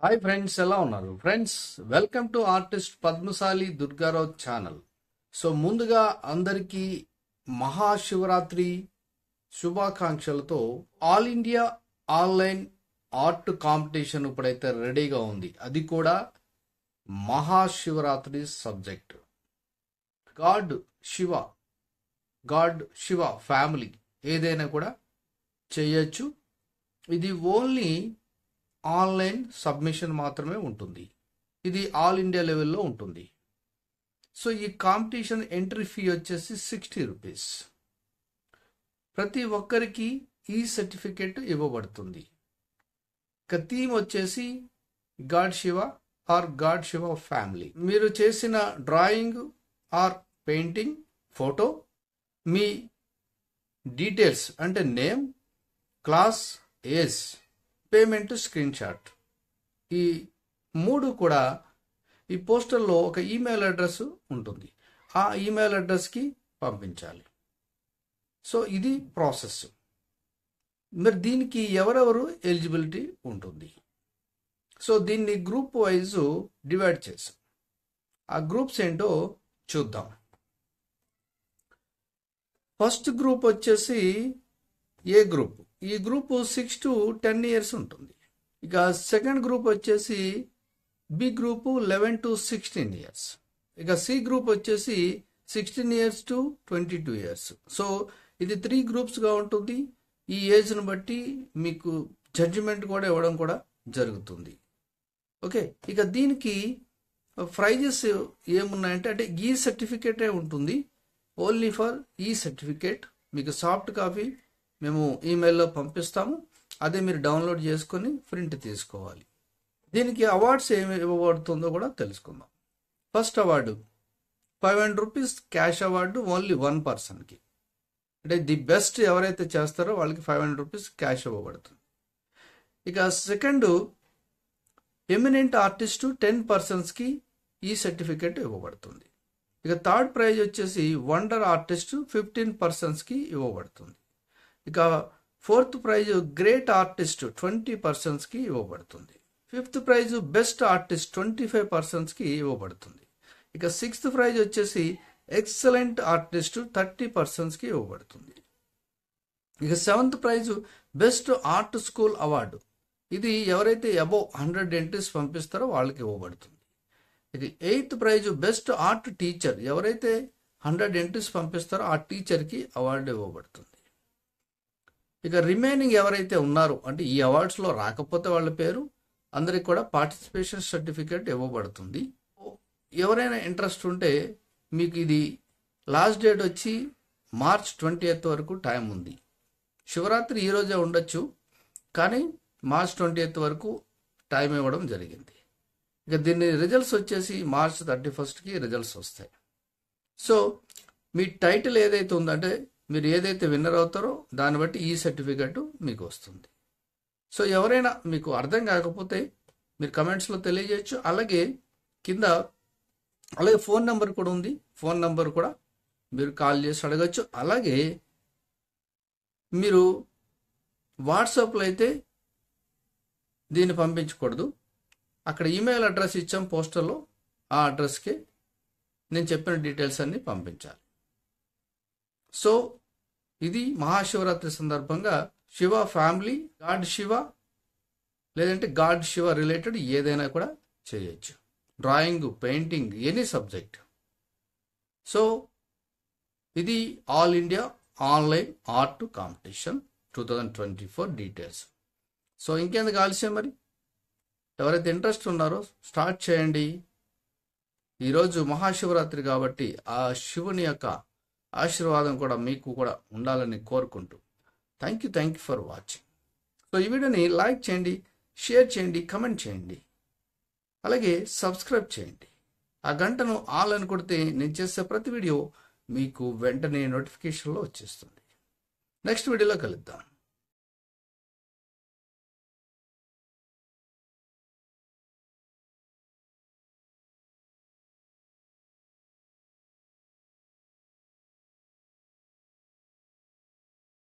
Hi friends, ఎలా ఉన్నారు friends? Welcome to artist Padmashali Durgarao channel. So ముందుగా అందరికీ మహాశివరాత్రి శుభాకాంక్షలతో all India online art competition ఇప్పుడైతే రెడీగా ఉంది. అది కూడా Mahashivratri subject. God Shiva, god Shiva family ఏదైనా కూడా చేయొచ్చు. ఇది ఓన్లీ ఆన్లైన్ సబ్మిషన్ మాత్రమే ఉంటుంది. ఇది ఆల్ ఇండియా లెవెల్లో ఉంటుంది. సో ఈ కాంపిటీషన్ ఎంట్రీ ఫీ వచ్చేసి 60 రూపీస్. ప్రతి ఒక్కరికి ఈ సర్టిఫికేట్ ఇవ్వబడుతుంది. ఇక థీమ్ వచ్చేసి god Shiva or god Shiva family. మీరు చేసిన డ్రాయింగ్ ఆర్ పెయింటింగ్, ఫోటో, మీ డీటెయిల్స్ అంటే name, class, age, payment, screenshot, ఈ మూడు కూడా ఈ పోస్టర్లో ఒక ఈమెయిల్ అడ్రస్ ఉంటుంది. ఆ ఈమెయిల్ అడ్రస్కి పంపించాలి. సో ఇది ప్రాసెస్. మరి దీనికి ఎవరెవరు ఎలిజిబిలిటీ ఉంటుంది? సో దీన్ని గ్రూప్ వైజ్ డివైడ్ చేసాం. ఆ గ్రూప్స్ ఏంటో చూద్దాం. ఫస్ట్ గ్రూప్ వచ్చేసి ఏ గ్రూప్. ఈ గ్రూప్ 6 to 10 years ఉంటుంది. ఇక సెకండ్ గ్రూప్ వచ్చేసి బి గ్రూప్ 11 to 16 years. ఇక సి గ్రూప్ వచ్చేసి 16 years to 22 years. సో ఇది 3 గ్రూప్స్గా ఉంటుంది. ఈ ఏజ్ను బట్టి మీకు జడ్జిమెంట్ కూడా ఇవ్వడం కూడా జరుగుతుంది. ఓకే, ఇక దీనికి ప్రైజెస్ ఏమున్నాయంటే అంటే ఈ సర్టిఫికేటే ఉంటుంది. ఓన్లీ ఫర్ ఈ సర్టిఫికేట్. మీకు సాఫ్ట్ కాపీ మేము ఈమెయిల్లో పంపిస్తాము. అదే మీరు డౌన్లోడ్ చేసుకొని ప్రింట్ తీసుకోవాలి. దీనికి అవార్డ్స్ ఏమి ఇవ్వబడుతుందో కూడా తెలుసుకుందాం. First award 500 rupees cash award only 1 పర్సన్కి. అంటే ది బెస్ట్ ఎవరైతే చేస్తారో వాళ్ళకి 500 రూపీస్ క్యాష్ ఇవ్వబడుతుంది. ఇక సెకండ్ ఎమినెంట్ ఆర్టిస్టు 10 పర్సన్స్కి ఈ సర్టిఫికేట్ ఇవ్వబడుతుంది. ఇక థర్డ్ ప్రైజ్ వచ్చేసి వండర్ ఆర్టిస్టు 15 పర్సన్స్కి ఇవ్వబడుతుంది. ఇక ఫోర్త్ ప్రైజ్ గ్రేట్ ఆర్టిస్ట్ 20 పర్సన్స్కి ఇవ్వబడుతుంది. ఫిఫ్త్ ప్రైజ్ బెస్ట్ ఆర్టిస్ట్ 25 పర్సన్స్కి ఇవ్వబడుతుంది. ఇక సిక్స్త్ ప్రైజ్ వచ్చేసి ఎక్సలెంట్ ఆర్టిస్ట్ 30 పర్సన్స్కి ఇవ్వబడుతుంది. ఇక seventh prize best art school award. ఇది ఎవరైతే అబౌవ్ 100 ఎంట్రీస్ పంపిస్తారో వాళ్ళకి ఇవ్వబడుతుంది. ఇక eighth prize best art teacher. ఎవరైతే 100 ఎంట్రీస్ పంపిస్తారో ఆ టీచర్కి అవార్డు ఇవ్వబడుతుంది. ఇక రిమైనింగ్ ఎవరైతే ఉన్నారో అంటే ఈ అవార్డ్స్లో రాకపోతే వాళ్ళ పేరు అందరికి కూడా పార్టిసిపేషన్ సర్టిఫికేట్ ఇవ్వబడుతుంది. ఎవరైనా ఇంట్రెస్ట్ ఉంటే మీకు ఇది లాస్ట్ డేట్ వచ్చి March 20th వరకు టైం ఉంది. శివరాత్రి ఈరోజే ఉండొచ్చు, కానీ March 20th వరకు టైం ఇవ్వడం జరిగింది. ఇక దీని రిజల్ట్స్ వచ్చేసి March 31st రిజల్ట్స్ వస్తాయి. సో మీ టైటిల్ ఏదైతే ఉందంటే మీరు ఏదైతే విన్నర్ అవుతారో దాన్ని బట్టి ఈ సర్టిఫికెట్ మీకు వస్తుంది. సో ఎవరైనా మీకు అర్థం కాకపోతే మీరు కమెంట్స్లో తెలియజేయచ్చు. అలాగే కింద ఫోన్ నెంబర్ కూడా ఉంది. ఫోన్ నెంబర్ కూడా మీరు కాల్ చేసి అడగచ్చు. అలాగే మీరు వాట్సాప్లో అయితే దీన్ని పంపించకూడదు. అక్కడ ఈమెయిల్ అడ్రస్ ఇచ్చాం పోస్టర్లో, ఆ అడ్రస్కి నేను చెప్పిన డీటెయిల్స్ అన్నీ పంపించాలి. సో ఇది మహాశివరాత్రి సందర్భంగా శివ ఫ్యామిలీ, గాడ్ శివ లేదంటే గాడ్ శివ రిలేటెడ్ ఏదైనా కూడా చేయొచ్చు. Drawing, painting, any subject. So ఇది all India online art competition 2024 details. So ఇంకెందుకు ఆలస్యం, మరి ఎవరైతే ఇంట్రెస్ట్ ఉన్నారో స్టార్ట్ చేయండి. ఈరోజు మహాశివరాత్రి కాబట్టి ఆ శివుని యొక్క ఆశీర్వాదం కూడా మీకు కూడా ఉండాలని కోరుకుంటూ thank you for watching. So ఈ వీడియోని లైక్ చేయండి, షేర్ చేయండి, కమెంట్ చేయండి, అలాగే సబ్స్క్రైబ్ చేయండి. ఆ గంటను ఆల్ అని కొడితే నేను చేసే ప్రతి వీడియో మీకు వెంటనే నోటిఫికేషన్లో వచ్చేస్తుంది. నెక్స్ట్ వీడియోలో కలుద్దాం.